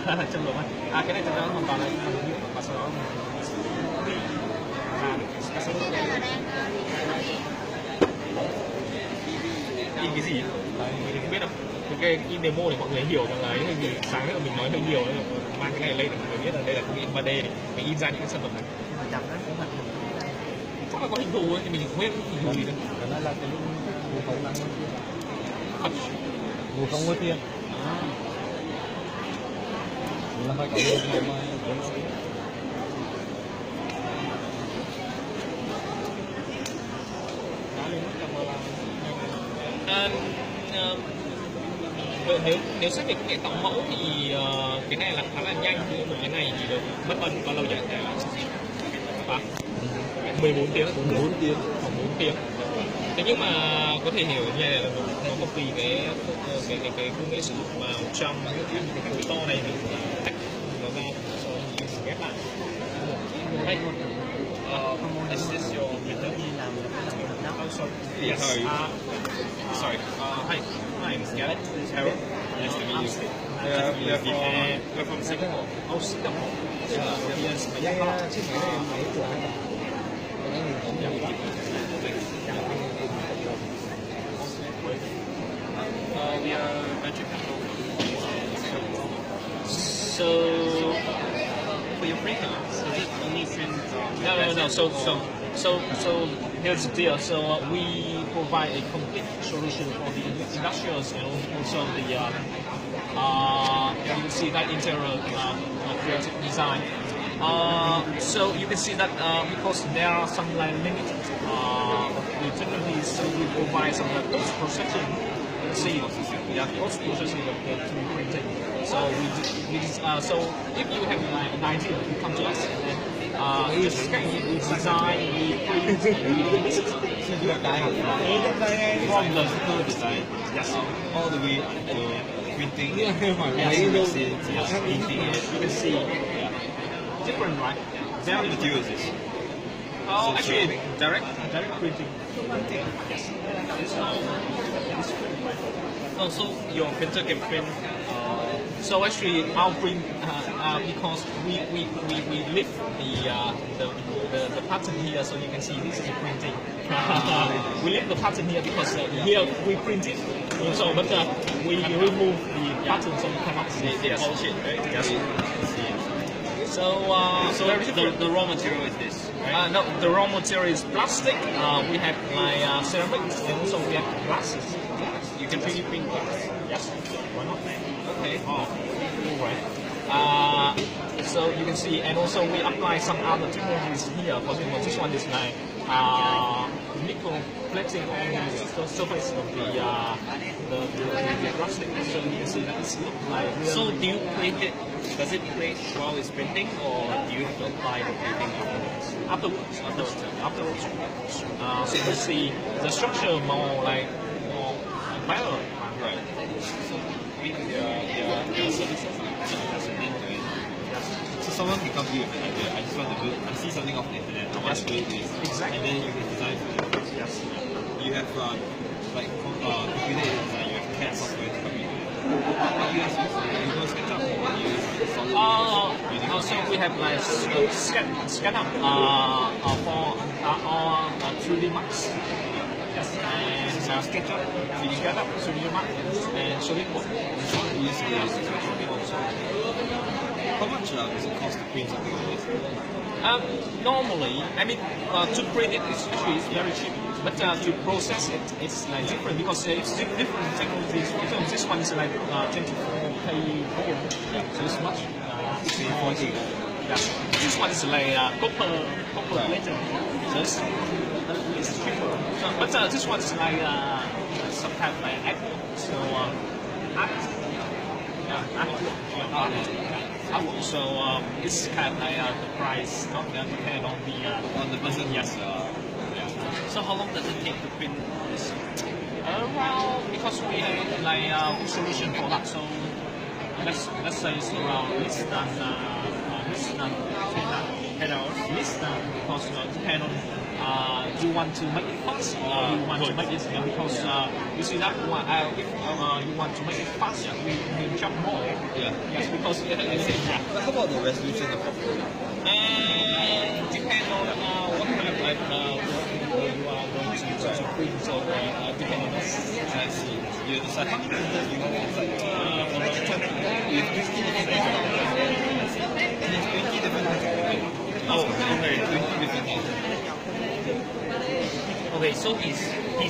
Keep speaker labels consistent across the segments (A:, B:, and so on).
A: Chân lộn á. Cái này thật ra hoàn toàn là và sau đó in cái gì mình không biết đâu. Cái demo để mọi người hiểu rằng là cái gì sáng nữa mình nói hơi nhiều, mang cái này lên để mọi người biết là đây là công nghệ 3D này, mình in ra những cái sản phẩm này. Chắc là có hình thù ấy, thì mình không biết hình thù gì đâu.
B: Đó là cái mù không nắng mù không có tiền là phải có người mà
A: nếu xét về công nghệ tạo mẫu thì cái này là khá là nhanh, nhưng mà cái này thì được mất bao lâu nhỉ? 14 tiếng.
B: khoảng 4
A: tiếng. Thế nhưng mà có thể hiểu như này là nó copy cái công nghệ sử dụng vào trong cái to này, mình tách nó ra cho mình ghép lại. Hey, is this your printer? Yes. Sorry. Hi. My name is Garrett. Harold. Nice to meet you. We're from Singapore. Oh, Singapore. Yes.
B: chiếc máy này máy của hai bạn
A: we are venture capital. So for your printer, is it only print? No. So here's the deal. So we provide a complete solution for the industrials and also the you can see that interior creative design. So you can see that because there are some like limited utilities, so we provide some post processing. See, post processing of the 3D printing. So so if you have like an idea, you come to us and then just we design, we print, we list from the physical design, yes, all the way to printing. Yes, you can see. Different, right? Very material is this. Actually, direct printing. Yes. So your printer can print. So actually, our print because we lift the pattern here, so you can see this is printing. We lift the pattern here because here we print it. So but we remove the pattern, so you cannot see the whole shit, right? Yes. So the raw material is this, right? No, the raw material is plastic. We have like ceramics, and also we have glasses. You can 3D print glass. Yes. Why not? Okay. Oh, all right. So you can see, and also we apply some other technologies here. For example, this one is like nickel plating on the surface of the plastic. So you can see that it's like. So do you print it? Does it plate while it's printing, or do you have to apply the plating afterwards? Afterwards. So you see the structure more better. Right. So the services
B: so someone can come to you with an idea. I just want to build. I see something off the internet. I want to build this.
A: Exactly.
B: And then you can design for it.
A: Yes.
B: You have like computer design. You have CAD software to come in. What you use? You go SketchUp or you use Solid?
A: Also we have like SketchUp for our 3D Max. Yes. And SketchUp, 3D Max, and SolidWorks.
B: How much does it cost to print something like this?
A: Normally, I mean, to print it is actually very cheap, but to process it, it's like different because it's different technologies. So this one is like 24K gold, so it's much.
B: 40.
A: Yeah. This one is like copper plated, so it's cheaper. So, but this one is like some kind of like art. So so it's kind of like the price not depend on the person. Yes. So how long does it take to print this? Around, because we have like solution for that. So let's say it's around less than 10 hours. Less than because depend on you want to make it fast or you want to make it because you see that one, if you want to make it faster, we jump more.
B: Yeah.
A: Yes, because yeah.
B: But how about the resolution of the photo?
A: Depend on what kind of like you are going to print. So depend on this.
B: I see. You decide how many printers you want inside. You have 50 different types. And it's 20 different types of print. Oh, okay. 20 different types.
C: Okay, so he's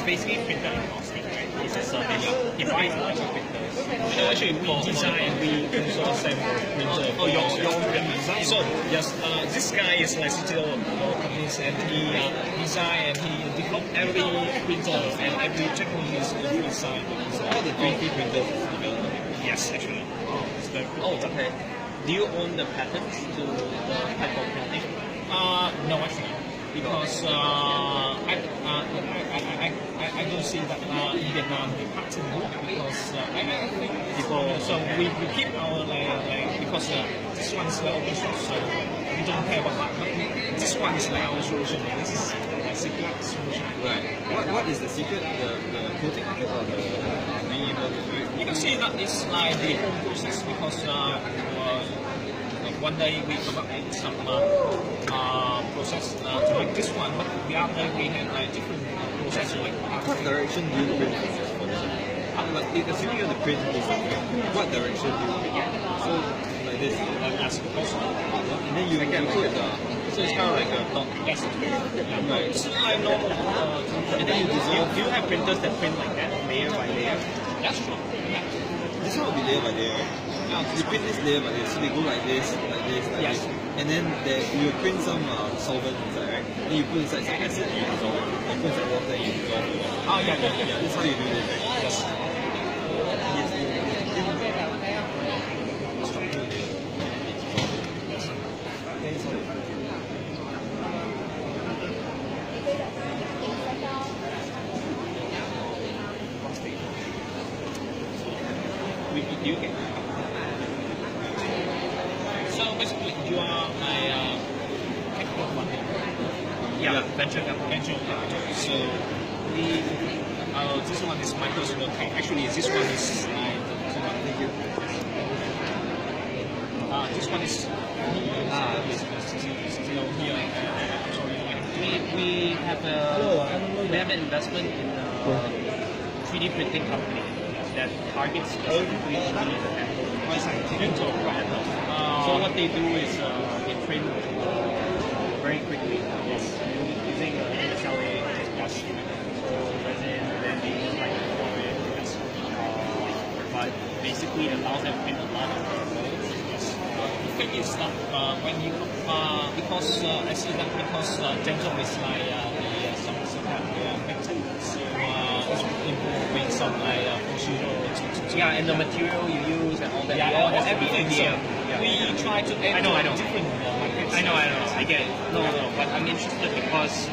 C: basically printer agnostic, right? He's a service. He buys a lot of printers.
A: So actually, we design, we also assemble printer.
C: Oh, your design.
A: So yes, this guy is like CTO of our companies, and he design and he develop every printer and every technology is designed.
B: So all the 20 printers is developed.
C: Yes, actually. It's very cool.
A: Oh, okay.
C: Do you own the patents to the type of printing?
A: No, actually, because I don't see that in Vietnam the patent work because I think people. So we keep our like because this one's like open source, so we don't care about that. But this one is like our solution. This is a secret solution.
B: Right. What is the secret? The coating of it or the being able to do it?
A: You can see that it's like the whole process because one day we come up with some process to make this one, but the other day we had like different process like.
B: What direction do you print this for? Like, assuming you want to print this, what direction do you print? So, like this.
A: As possible.
B: And then you put the. So it's kind of like a dot.
A: Yes.
B: Right.
A: It's like normal.
B: And then you dissolve.
C: Do you have printers that print like that, layer by layer?
A: That's true. Yeah.
B: This one will be layer by layer. You print this layer by layer, so they go like this, like this, like
A: Yes.
B: this. And then there, you will print some solvent inside, right? Then you put inside some acid and you dissolve it. You put inside water and you dissolve it.
A: Oh, yeah.
B: That's how you do this, right?
A: Yes. You can. So basically, you are my technical funding.
C: Yeah, venture capital.
A: Venture capital. So we, this one is my personal account. Actually, this one is my
B: Thank you.
A: this one is still here.
C: We have an investment in a 3D printing company that targets specifically
A: Mental.
C: So what they do is they print very quickly. Yes, using MSLA. Yes. So resin, then they use like foil. Yes. But basically it allows them to print a lot of molds. Yes.
A: The thing is that when you because I see that because dental is like some kind of method, so it's involving some like procedure.
C: Yeah, and the material you use and all that.
A: Yeah,
C: we all have
A: everything. So
C: yeah.
A: we try to enter
C: I know.
A: different markets.
C: I know. I get it. No. But I'm interested because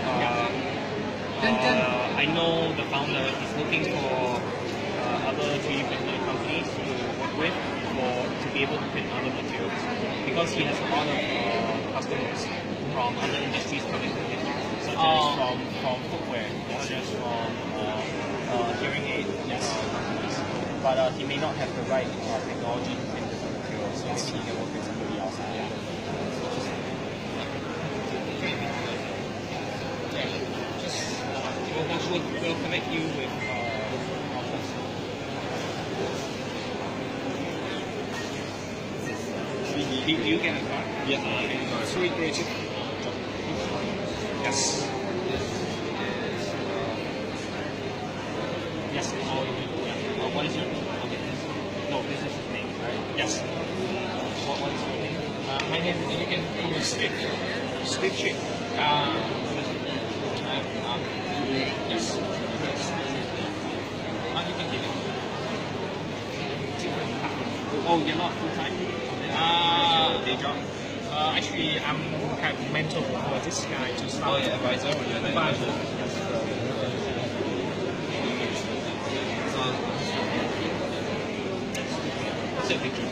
C: I know the founder is looking for other 3D printing companies to work with to be able to print other materials because he has a lot of customers from other industries coming to him, such as from footwear, such as from hearing aid companies. But he may not have the right technology to print different materials, so maybe he can work with somebody else. We'll connect you with do you get a car?
B: Yeah.
A: Sweet creative. Yes.
C: Yes. What is your name? No, this is his name, right?
A: Yes.
C: What is your name?
A: My name, you can call me Steve. Steve Chick. Yes. You can give it.
C: Oh, you're not full time?
A: Day job. Actually, I'm kind of mentor for this guy to start.
B: Oh, yeah, advisor.
A: Advisor.
B: So,
C: What's your picture?